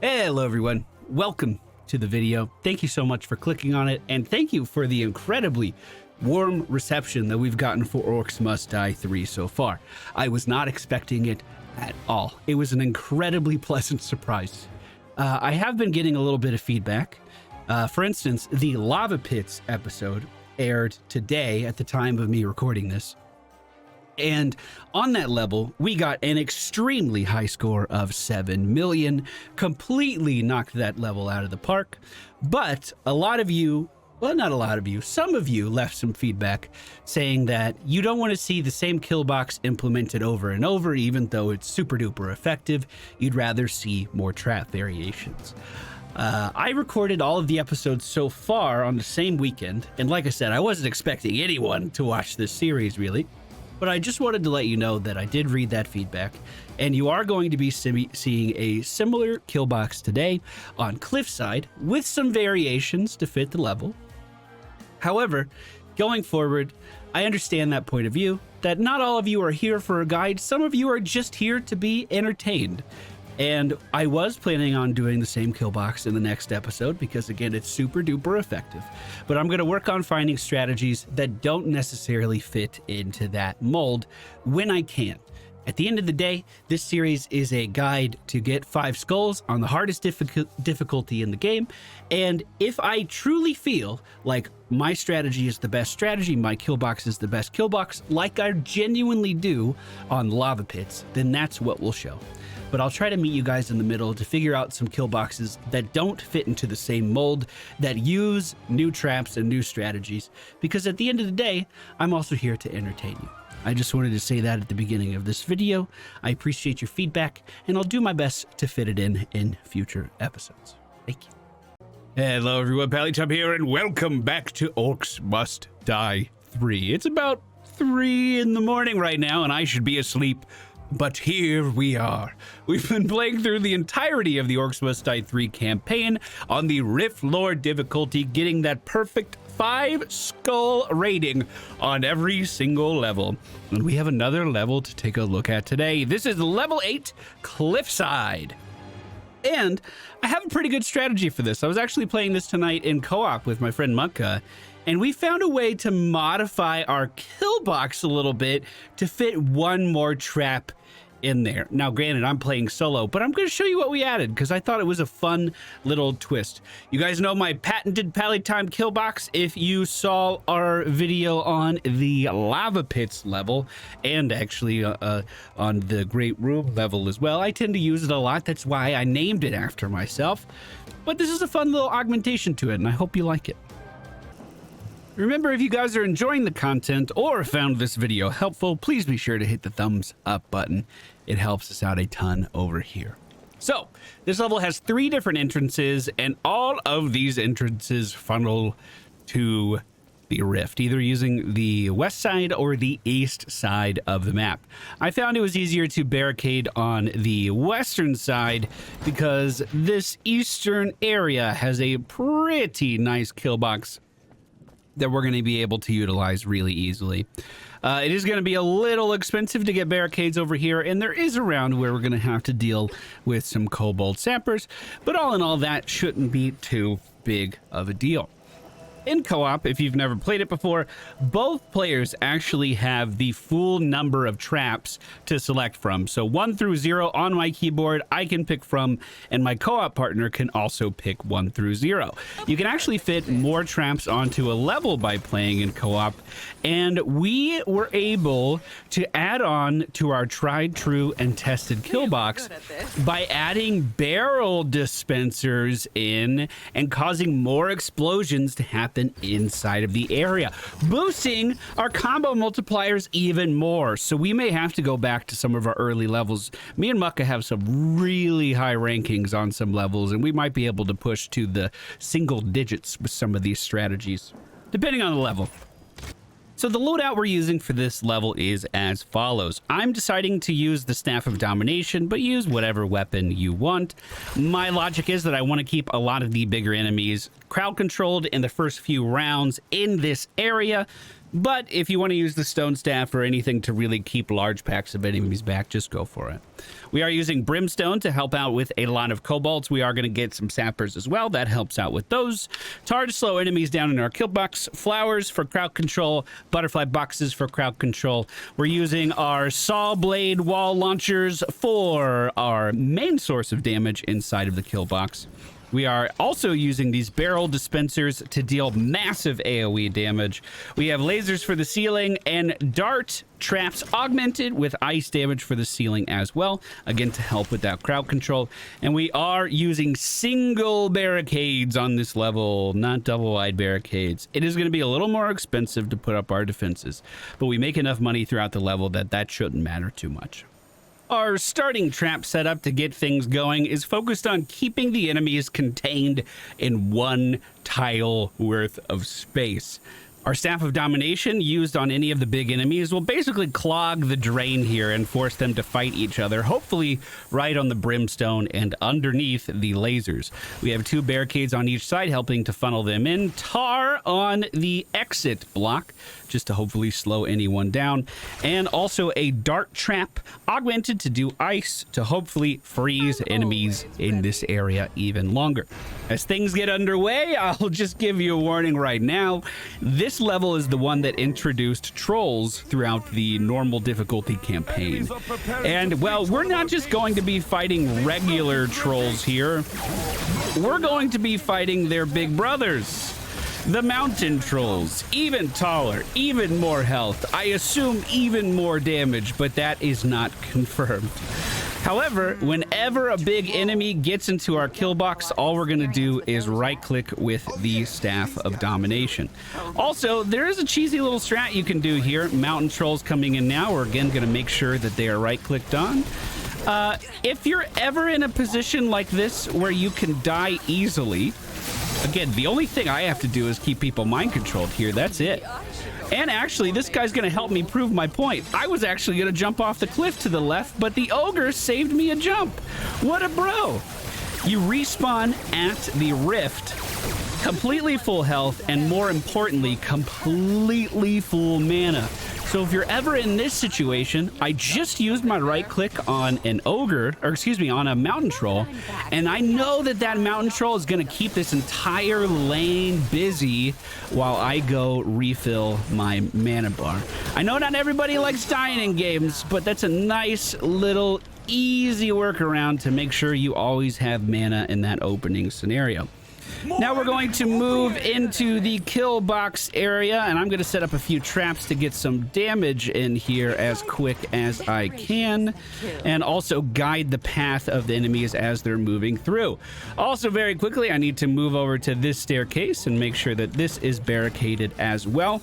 Hello everyone, welcome to the video. Thank you so much for clicking on it, and thank you for the incredibly warm reception that we've gotten for Orcs Must Die 3 so far. I was not expecting it at all. It was an incredibly pleasant surprise. I have been getting a little bit of feedback. For instance, the Lava Pits episode aired today at the time of me recording this. And on that level, we got an extremely high score of 7 million, completely knocked that level out of the park. But a lot of you, well, not a lot of you, some of you left some feedback saying that you don't want to see the same kill box implemented over and over, even though it's super duper effective. You'd rather see more trap variations. I recorded all of the episodes so far on the same weekend. And like I said, I wasn't expecting anyone to watch this series really. But I just wanted to let you know that I did read that feedback, and you are going to be seeing a similar kill box today on Cliffside with some variations to fit the level. However, going forward, I understand that point of view, that not all of you are here for a guide. Some of you are just here to be entertained. And I was planning on doing the same kill box in the next episode because, again, it's super duper effective. But I'm going to work on finding strategies that don't necessarily fit into that mold when I can. At the end of the day, this series is a guide to get 5 skulls on the hardest difficulty in the game. And if I truly feel like my strategy is the best strategy, my kill box is the best kill box, like I genuinely do on Lava Pits, then that's what we'll show. But I'll try to meet you guys in the middle to figure out some kill boxes that don't fit into the same mold, that use new traps and new strategies, because at the end of the day, I'm also here to entertain you. I just wanted to say that at the beginning of this video. I appreciate your feedback, and I'll do my best to fit it in future episodes. Thank you. Hello everyone, PallyTime here, and welcome back to Orcs Must Die 3. It's about 3 in the morning right now, and I should be asleep. But here we are. We've been playing through the entirety of the Orcs Must Die 3 campaign on the Rift Lord difficulty, getting that perfect 5 skull rating on every single level. And we have another level to take a look at today. This is level 8, Cliffside. And I have a pretty good strategy for this. I was actually playing this tonight in co-op with my friend Mukka, and we found a way to modify our kill box a little bit to fit one more trap in there. Now, granted, I'm playing solo, but I'm going to show you what we added because I thought it was a fun little twist. You guys know my patented PallyTime kill box. If you saw our video on the Lava Pits level and actually on the Great Room level as well, I tend to use it a lot. That's why I named it after myself. But this is a fun little augmentation to it, and I hope you like it. Remember, if you guys are enjoying the content or found this video helpful, please be sure to hit the thumbs up button. It helps us out a ton over here. So, this level has 3 different entrances, and all of these entrances funnel to the rift, either using the west side or the east side of the map. I found it was easier to barricade on the western side because this eastern area has a pretty nice kill box that we're going to be able to utilize really easily. It is going to be a little expensive to get barricades over here, and there is a round where we're going to have to deal with some kobold sappers, but all in all, that shouldn't be too big of a deal. In co-op, if you've never played it before, both players actually have the full number of traps to select from. So 1 through 0 on my keyboard, I can pick from, and my co-op partner can also pick 1 through 0. You can actually fit more traps onto a level by playing in co-op, and we were able to add on to our tried, true, and tested kill box by adding barrel dispensers in and causing more explosions to happen inside of the area, boosting our combo multipliers even more. So we may have to go back to some of our early levels. Me and Mukka have some really high rankings on some levels, and we might be able to push to the single digits with some of these strategies, depending on the level. So the loadout we're using for this level is as follows. I'm deciding to use the Staff of Domination, but use whatever weapon you want. My logic is that I want to keep a lot of the bigger enemies crowd controlled in the first few rounds in this area, But if you want to use the stone staff or anything to really keep large packs of enemies back, just go for it. We are using brimstone to help out with a lot of kobolds. We are going to get some sappers as well. That helps out with those. Tar to slow enemies down in our kill box. Flowers for crowd control. Butterfly boxes for crowd control. We're using our saw blade wall launchers for our main source of damage inside of the kill box. We are also using these barrel dispensers to deal massive AoE damage. We have lasers for the ceiling and dart traps augmented with ice damage for the ceiling as well, again to help with that crowd control. And we are using single barricades on this level, not double wide barricades. It is going to be a little more expensive to put up our defenses, but we make enough money throughout the level that shouldn't matter too much. Our starting trap setup to get things going is focused on keeping the enemies contained in one tile worth of space. Our Staff of Domination used on any of the big enemies will basically clog the drain here and force them to fight each other, hopefully right on the brimstone and underneath the lasers. We have 2 barricades on each side helping to funnel them in. Tar on the exit block, just to hopefully slow anyone down. And also a dart trap augmented to do ice to hopefully freeze enemies in this area even longer. As things get underway, I'll just give you a warning right now. This level is the one that introduced trolls throughout the normal difficulty campaign. And, well, we're not just going to be fighting regular trolls here. We're going to be fighting their big brothers, the mountain trolls. Even taller, even more health. I assume even more damage, but that is not confirmed. However, whenever a big enemy gets into our kill box, all we're going to do is right-click with the Staff of Domination. Also, there is a cheesy little strat you can do here. Mountain trolls coming in now. We're again going to make sure that they are right-clicked on. If you're ever in a position like this where you can die easily, again, the only thing I have to do is keep people mind-controlled here. That's it. And actually, this guy's going to help me prove my point. I was actually going to jump off the cliff to the left, but the ogre saved me a jump. What a bro. You respawn at the rift, completely full health, and more importantly, completely full mana. So if you're ever in this situation, I just used my right click on an ogre, or excuse me, on a mountain troll, and I know that that mountain troll is going to keep this entire lane busy while I go refill my mana bar. I know not everybody likes dying in games, but that's a nice little easy workaround to make sure you always have mana in that opening scenario. Now we're going to move into the kill box area, and I'm going to set up a few traps to get some damage in here as quick as I can, and also guide the path of the enemies as they're moving through. Also, very quickly, I need to move over to this staircase and make sure that this is barricaded as well.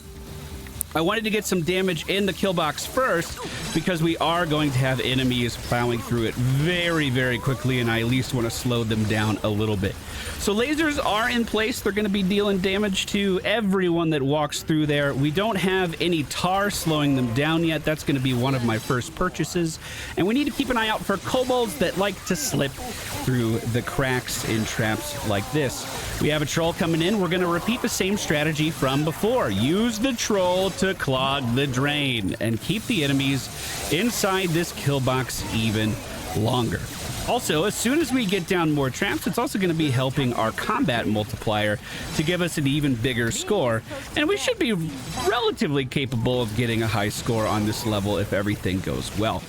I wanted to get some damage in the kill box first because we are going to have enemies plowing through it very, very quickly, and I at least want to slow them down a little bit. So lasers are in place. They're going to be dealing damage to everyone that walks through there. We don't have any tar slowing them down yet. That's going to be one of my first purchases. And we need to keep an eye out for kobolds that like to slip through the cracks in traps like this. We have a troll coming in. We're going to repeat the same strategy from before. Use the troll to clog the drain and keep the enemies inside this kill box even longer. Also, as soon as we get down more traps, it's also going to be helping our combat multiplier to give us an even bigger score. And we should be relatively capable of getting a high score on this level if everything goes well.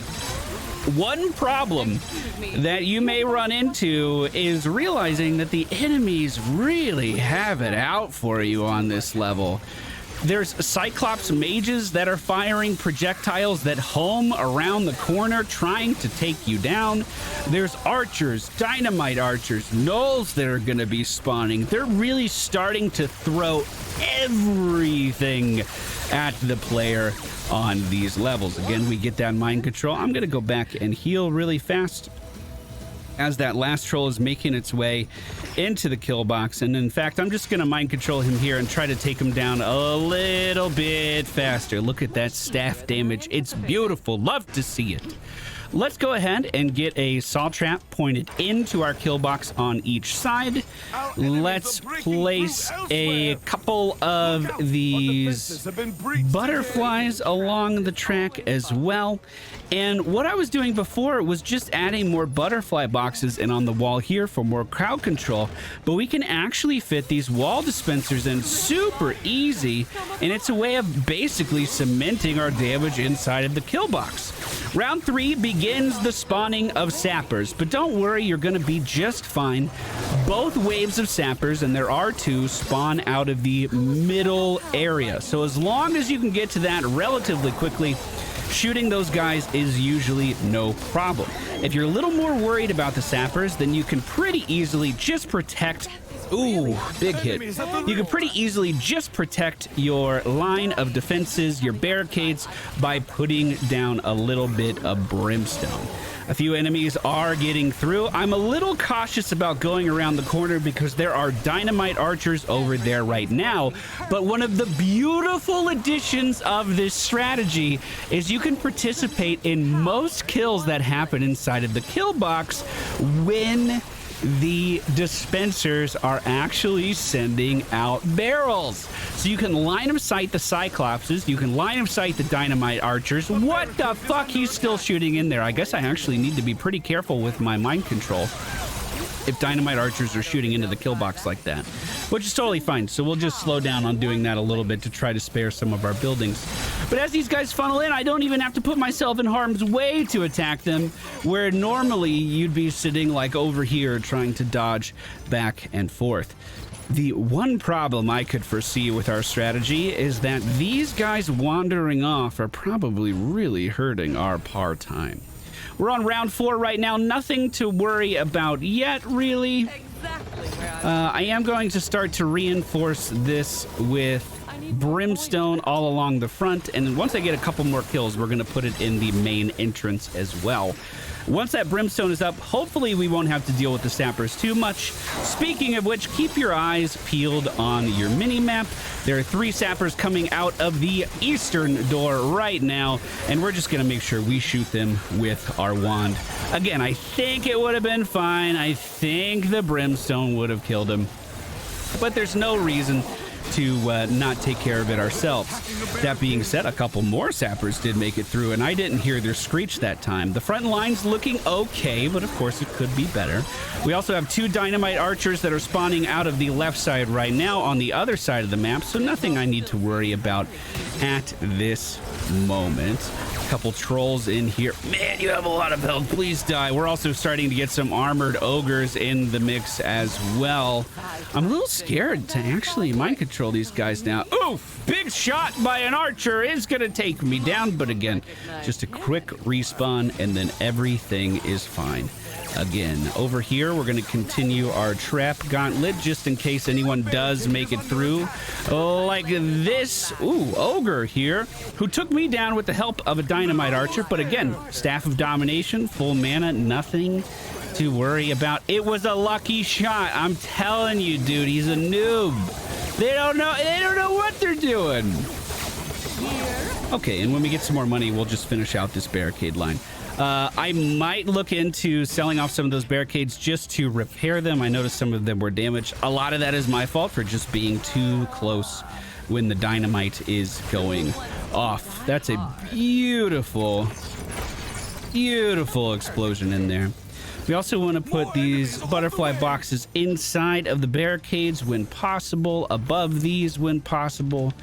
One problem that you may run into is realizing that the enemies really have it out for you on this level. There's Cyclops mages that are firing projectiles that home around the corner trying to take you down. There's archers, dynamite archers, gnolls that are going to be spawning. They're really starting to throw everything at the player on these levels. Again, we get that mind control. I'm going to go back and heal really fast as that last troll is making its way into the kill box. And in fact, I'm just going to mind control him here and try to take him down a little bit faster. Look at that staff damage. It's beautiful. Love to see it. let's go ahead and get a saw trap pointed into our kill box on each side. Let's place a couple of these butterflies along the track as well. And what I was doing before was just adding more butterfly boxes in on the wall here for more crowd control, but we can actually fit these wall dispensers in super easy, and it's a way of basically cementing our damage inside of the kill box. Round 3 begins the spawning of sappers, but don't worry, you're going to be just fine. Both waves of sappers, and there are 2, spawn out of the middle area. So as long as you can get to that relatively quickly, shooting those guys is usually no problem. If you're a little more worried about the sappers, then you can pretty easily just protect... Ooh, big hit. You can pretty easily just protect your line of defenses, your barricades, by putting down a little bit of brimstone. A few enemies are getting through. I'm a little cautious about going around the corner because there are dynamite archers over there right now. But one of the beautiful additions of this strategy is you can participate in most kills that happen inside of the kill box when the dispensers are actually sending out barrels. So you can line of sight the Cyclopses, you can line of sight the dynamite archers. What the fuck? He's still shooting in there. I guess I actually need to be pretty careful with my mind control if dynamite archers are shooting into the kill box like that, which is totally fine. So we'll just slow down on doing that a little bit to try to spare some of our buildings. But as these guys funnel in, I don't even have to put myself in harm's way to attack them, where normally you'd be sitting like over here trying to dodge back and forth. The one problem I could foresee with our strategy is that these guys wandering off are probably really hurting our par time. We're on round 4 right now. Nothing to worry about yet, really. I am going to start to reinforce this with brimstone all along the front. And once I get a couple more kills, we're going to put it in the main entrance as well. Once that brimstone is up, hopefully we won't have to deal with the sappers too much. Speaking of which, keep your eyes peeled on your mini-map. There are 3 sappers coming out of the eastern door right now, and we're just going to make sure we shoot them with our wand. Again, I think it would have been fine. I think the brimstone would have killed him, but there's no reason to not take care of it ourselves. That being said, a couple more sappers did make it through, and I didn't hear their screech that time. The front line's looking okay, but of course it could be better. We also have 2 dynamite archers that are spawning out of the left side right now on the other side of the map, so nothing I need to worry about at this moment. Couple trolls in here. Man, you have a lot of health. Please die. We're also starting to get some armored ogres in the mix as well. I'm a little scared to actually mind control these guys now. Oof! Big shot by an archer is gonna take me down, but again, just a quick respawn and then everything is fine. Again, over here, we're going to continue our trap gauntlet just in case anyone does make it through. Like this, ogre here, who took me down with the help of a dynamite archer. But again, Staff of Domination, full mana, nothing to worry about. It was a lucky shot. I'm telling you, dude, he's a noob. They don't know what they're doing. Okay, and when we get some more money, we'll just finish out this barricade line. I might look into selling off some of those barricades just to repair them. I noticed some of them were damaged. A lot of that is my fault for just being too close when the dynamite is going off. That's a beautiful, beautiful explosion in there. We also want to put these butterfly boxes inside of the barricades when possible, above these when possible.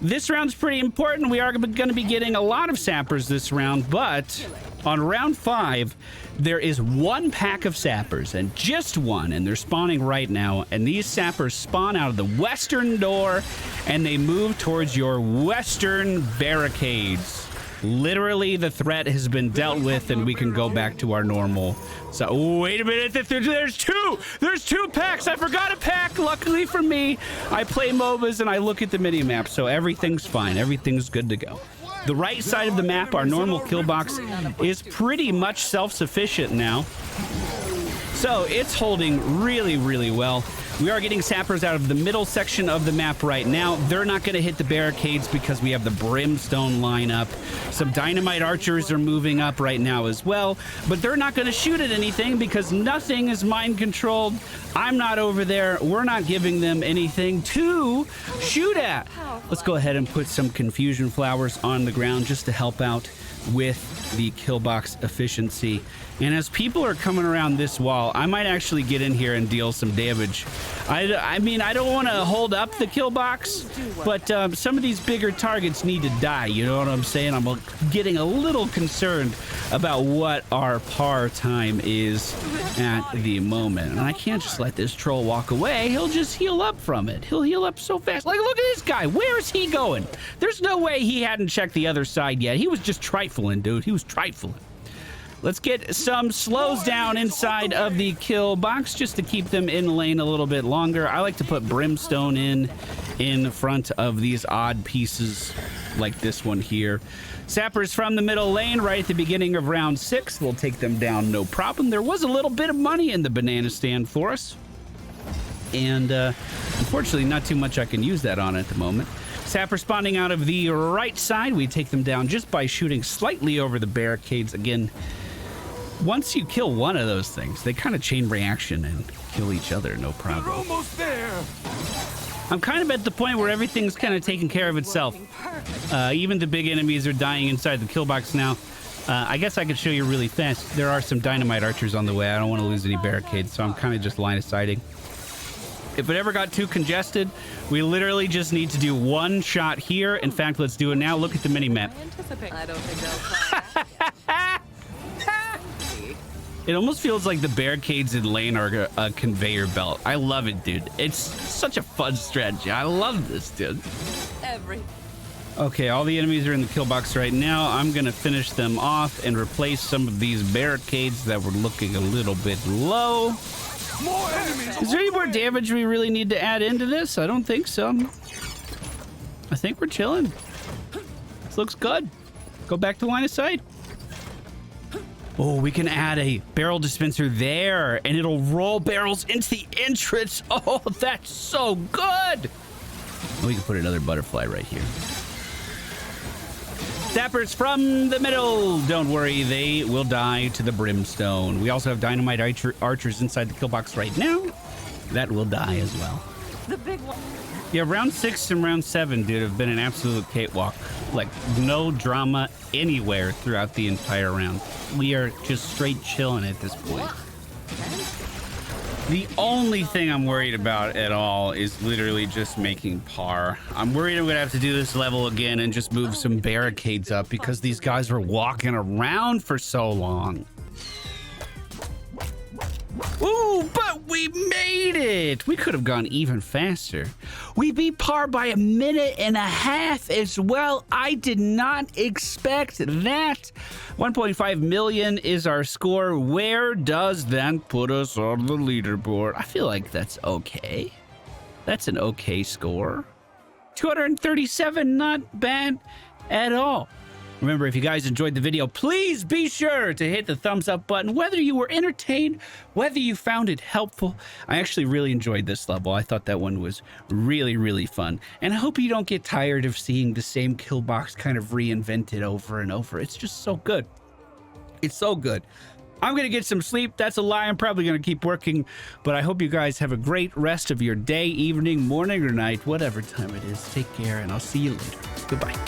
This round's pretty important. We are going to be getting a lot of sappers this round, but on round 5, there is 1 pack of sappers, and just 1, and they're spawning right now. And these sappers spawn out of the western door, and they move towards your western barricades. Literally, the threat has been dealt with, and we can go back to our normal. So, wait a minute, there's 2! There's 2 packs! I forgot a pack! Luckily for me, I play MOBAs and I look at the mini-map, so everything's fine. Everything's good to go. The right side of the map, our normal kill box, is pretty much self-sufficient now. So it's holding really, really well. We are getting sappers out of the middle section of the map right now. They're not going to hit the barricades because we have the brimstone line up. Some dynamite archers are moving up right now as well, but they're not going to shoot at anything because nothing is mind controlled. I'm not over there. We're not giving them anything to shoot at. Let's go ahead and put some confusion flowers on the ground just to help out with the kill box efficiency. And as people are coming around this wall, I might actually get in here and deal some damage. I mean, I don't want to hold up the kill box, but some of these bigger targets need to die. You know what I'm saying? I'm getting a little concerned about what our par time is at the moment. And I can't just let this troll walk away. He'll just heal up from it. He'll heal up so fast. Like, look at this guy. Where is he going? There's no way he hadn't checked the other side yet. He was just trifling, dude. He was trifling. Let's get some slows down inside of the kill box just to keep them in lane a little bit longer. I like to put brimstone in front of these odd pieces like this one here. Sappers from the middle lane right at the beginning of round 6. We'll take them down, no problem. There was a little bit of money in the banana stand for us. And unfortunately, not too much I can use that on at the moment. Sapper spawning out of the right side. We take them down just by shooting slightly over the barricades. Again, once you kill one of those things, they kind of chain reaction and kill each other, no problem. We're almost there. I'm kind of at the point where everything's kind of taking care of itself. Even the big enemies are dying inside the kill box now. I guess I could show you really fast. There are some dynamite archers on the way. I don't want to lose any barricades, so I'm kind of just line of sighting. If it ever got too congested, we literally just need to do one shot here. In fact, let's do it now. Look at the mini-map. I don't think they'll It almost feels like the barricades in lane are a conveyor belt. I love it, dude. It's such a fun strategy. I love this, dude. Okay, all the enemies are in the kill box right now. I'm going to finish them off and replace some of these barricades that were looking a little bit low. More enemies. Is there any more damage we really need to add into this? I don't think so. I think we're chilling. This looks good. Go back to line of sight. Oh, we can add a barrel dispenser there, and it'll roll barrels into the entrance. Oh, that's so good. We can put another butterfly right here. Sappers from the middle. Don't worry, they will die to the brimstone. We also have dynamite archers inside the kill box right now. That will die as well. The big one. Yeah, round 6 and round 7, dude, have been an absolute cakewalk. Like, no drama anywhere throughout the entire round. We are just straight chilling at this point. The only thing I'm worried about at all is literally just making par. I'm worried I'm gonna have to do this level again and just move some barricades up because these guys were walking around for so long. Ooh, but we made it! We could have gone even faster. We beat par by 1.5 minutes as well. I did not expect that. 1.5 million is our score. Where does that put us on the leaderboard? I feel like that's okay. That's an okay score. 237, not bad at all. Remember, if you guys enjoyed the video, please be sure to hit the thumbs up button, whether you were entertained, whether you found it helpful. I actually really enjoyed this level. I thought that one was really, really fun. And I hope you don't get tired of seeing the same kill box kind of reinvented over and over. It's just so good. It's so good. I'm going to get some sleep. That's a lie. I'm probably going to keep working, but I hope you guys have a great rest of your day, evening, morning, or night, whatever time it is. Take care, and I'll see you later. Goodbye.